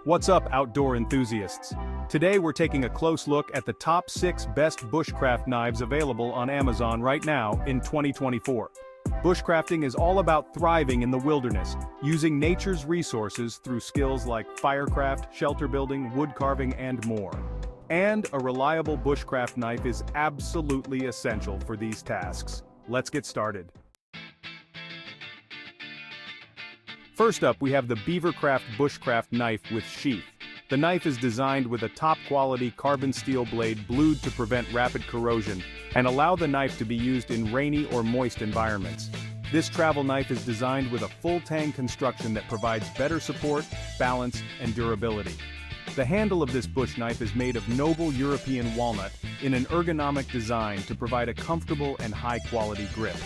What's up, outdoor enthusiasts? Today we're taking a close look at the top 6 best bushcraft knives available on Amazon right now in 2024. Bushcrafting is all about thriving in the wilderness, using nature's resources through skills like firecraft, shelter building, wood carving, and more. And a reliable bushcraft knife is absolutely essential for these tasks. Let's get started. First up, we have the Beavercraft Bushcraft Knife with Sheath. The knife is designed with a top-quality carbon steel blade blued to prevent rapid corrosion and allow the knife to be used in rainy or moist environments. This travel knife is designed with a full-tang construction that provides better support, balance, and durability. The handle of this bush knife is made of noble European walnut in an ergonomic design to provide a comfortable and high-quality grip.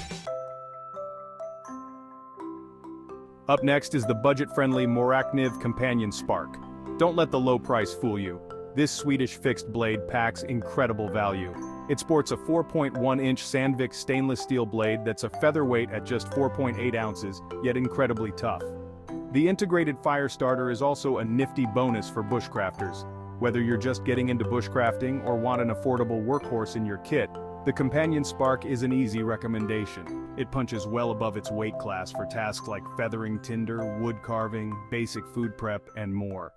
Up next is the budget-friendly Morakniv Companion Spark. Don't let the low price fool you. This Swedish fixed blade packs incredible value. It sports a 4.1-inch Sandvik stainless steel blade that's a featherweight at just 4.8 ounces, yet incredibly tough. The integrated Firestarter is also a nifty bonus for bushcrafters. Whether you're just getting into bushcrafting or want an affordable workhorse in your kit, the Companion Spark is an easy recommendation. It punches well above its weight class for tasks like feathering tinder, wood carving, basic food prep, and more.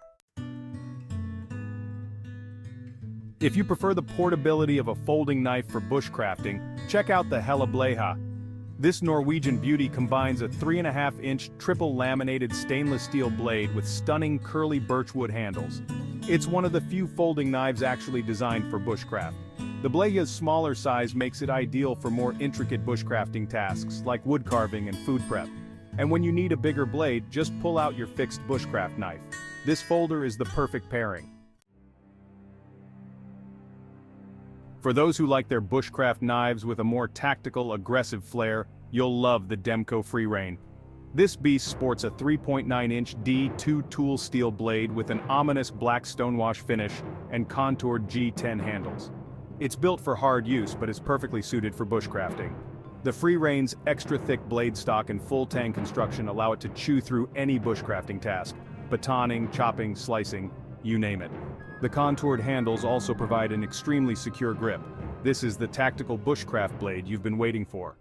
If you prefer the portability of a folding knife for bushcrafting, check out the Hella Bleha. This Norwegian beauty combines a 3.5-inch triple laminated stainless steel blade with stunning curly birchwood handles. It's one of the few folding knives actually designed for bushcraft. The Bleha's smaller size makes it ideal for more intricate bushcrafting tasks like wood carving and food prep. And when you need a bigger blade, just pull out your fixed bushcraft knife. This folder is the perfect pairing. For those who like their bushcraft knives with a more tactical, aggressive flair, you'll love the Demko Free Rein. This beast sports a 3.9-inch D2 tool steel blade with an ominous black stonewash finish and contoured G10 handles. It's built for hard use but is perfectly suited for bushcrafting. The Free Rein's extra-thick blade stock and full-tang construction allow it to chew through any bushcrafting task, batoning, chopping, slicing, you name it. The contoured handles also provide an extremely secure grip. This is the tactical bushcraft blade you've been waiting for.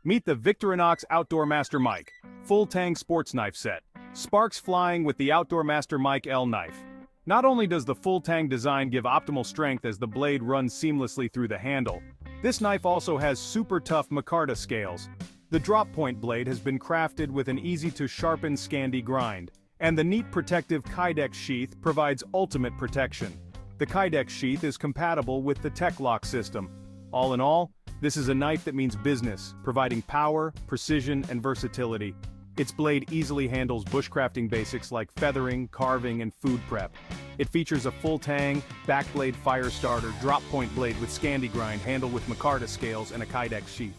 Meet the Victorinox Outdoor Master Mike, full-tang sports knife set. Sparks flying with the Outdoor Master Mike L knife. Not only does the full-tang design give optimal strength as the blade runs seamlessly through the handle, this knife also has super tough micarta scales. The drop point blade has been crafted with an easy-to-sharpen Scandi grind, and the neat protective Kydex sheath provides ultimate protection. The Kydex sheath is compatible with the Tech-Lock system. All in all, this is a knife that means business, providing power, precision, and versatility. Its blade easily handles bushcrafting basics like feathering, carving, and food prep. It features a full-tang, backblade Firestarter, drop point blade with Scandi grind, handle with micarta scales, and a Kydex sheath.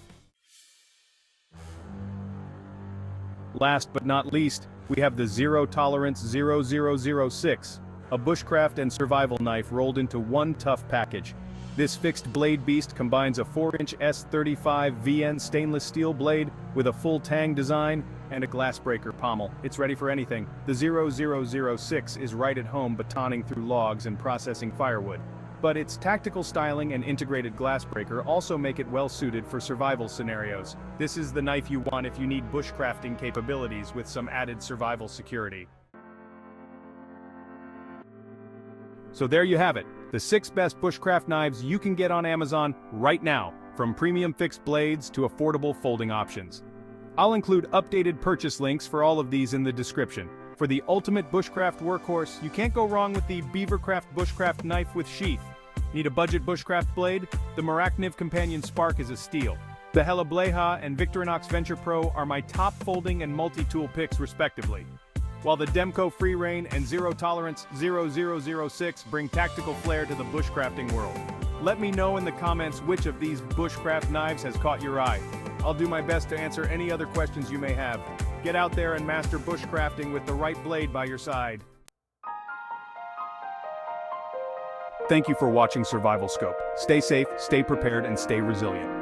Last but not least, we have the Zero Tolerance 0006, a bushcraft and survival knife rolled into one tough package. This fixed blade beast combines a 4-inch S35 VN stainless steel blade with a full tang design and a glassbreaker pommel. It's ready for anything. The 0006 is right at home batoning through logs and processing firewood. But its tactical styling and integrated glassbreaker also make it well suited for survival scenarios. This is the knife you want if you need bushcrafting capabilities with some added survival security. So there you have it, the 6 best bushcraft knives you can get on Amazon right now, from premium fixed blades to affordable folding options. I'll include updated purchase links for all of these in the description. For the ultimate bushcraft workhorse, you can't go wrong with the Beavercraft Bushcraft Knife with Sheath. Need a budget bushcraft blade? The Morakniv Companion Spark is a steal. The Hella Bleha and Victorinox Venture Pro are my top folding and multi-tool picks respectively. While the Demko Free Rein and Zero Tolerance 0006 bring tactical flair to the bushcrafting world. Let me know in the comments which of these bushcraft knives has caught your eye. I'll do my best to answer any other questions you may have. Get out there and master bushcrafting with the right blade by your side. Thank you for watching SurvivalScope. Stay safe, stay prepared, and stay resilient.